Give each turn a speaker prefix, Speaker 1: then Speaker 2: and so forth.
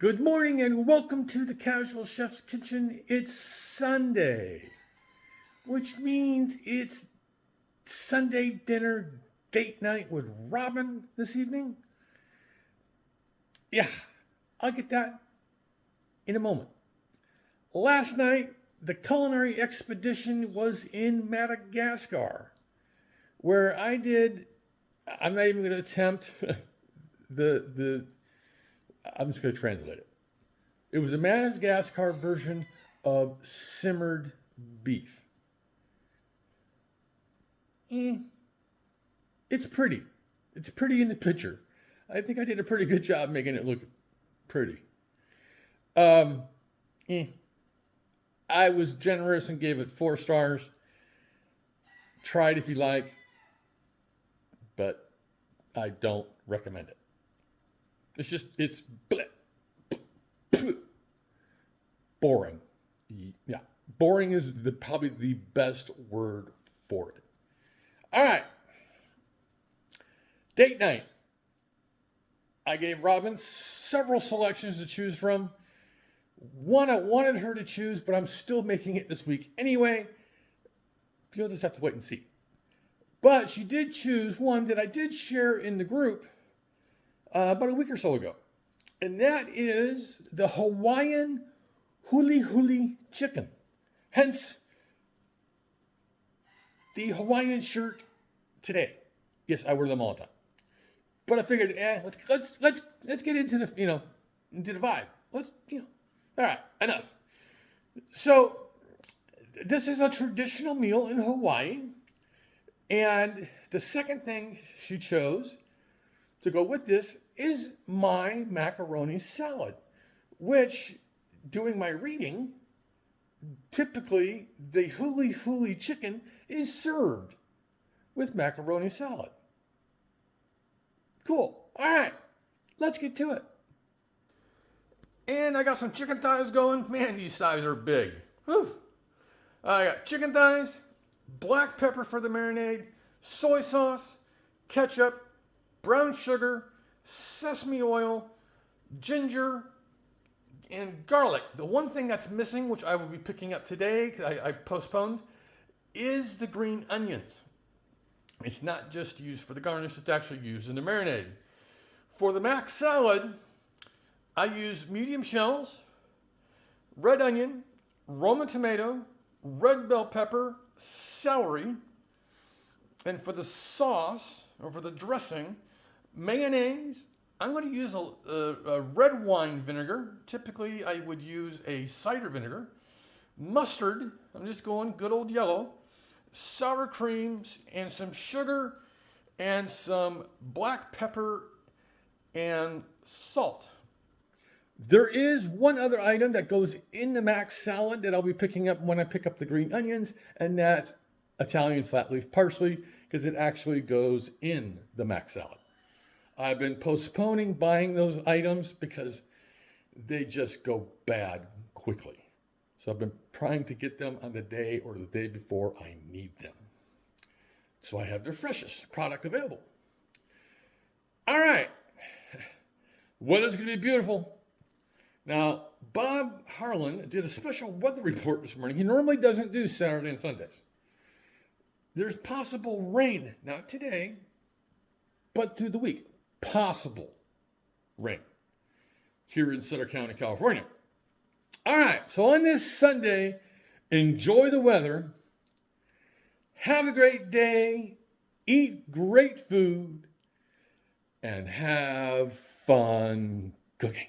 Speaker 1: Good morning and welcome to the Casual Chef's Kitchen. It's Sunday, which means it's Sunday dinner date night with Robin this evening. Yeah, I'll get that in a moment. Last night, the culinary expedition was in Madagascar, where I'm not even going to attempt I'm just going to translate it. It was a Madagascar version of simmered beef. It's pretty. It's pretty in the picture. I think I did a pretty good job making it look pretty. Um, I was generous and gave it 4 stars. Try it if you like, but I don't recommend it. It's boring. Yeah, boring is probably the best word for it. All right, date night. I gave Robin several selections to choose from. One I wanted her to choose, but I'm still making it this week anyway. You'll just have to wait and see. But she did choose one that I did share in the group about a week or so ago. And that is the Hawaiian Huli Huli chicken. Hence, the Hawaiian shirt today. Yes, I wear them all the time. But I figured, let's get into the into the vibe. All right, enough. So this is a traditional meal in Hawaii, and the second thing she chose to go with this is my macaroni salad, which, doing my reading, typically the huli huli chicken is served with macaroni salad. Cool. All right, let's get to it. And I got some chicken thighs going. Man, these thighs are big. Whew. I got chicken thighs, black pepper for the marinade, soy sauce, ketchup, brown sugar, sesame oil, ginger, and garlic. The one thing that's missing, which I will be picking up today, because I postponed, is the green onions. It's not just used for the garnish, it's actually used in the marinade. For the mac salad, I use medium shells, red onion, Roma tomato, red bell pepper, celery, and for the sauce, or for the dressing, mayonnaise. I'm going to use a red wine vinegar. Typically, I would use a cider vinegar. Mustard, I'm just going good old yellow. Sour creams, and some sugar, and some black pepper and salt. There is one other item that goes in the mac salad that I'll be picking up when I pick up the green onions, and that's Italian flat leaf parsley, because it actually goes in the mac salad. I've been postponing buying those items because they just go bad quickly. So I've been trying to get them on the day or the day before I need them. So I have their freshest product available. All right. Weather's going to be beautiful. Now, Bob Harlan did a special weather report this morning. He normally doesn't do Saturday and Sundays. There's possible rain, not today, but through the week. Possible rain here in Sutter County, California. All right, so on this Sunday, enjoy the weather, have a great day, eat great food, and have fun cooking.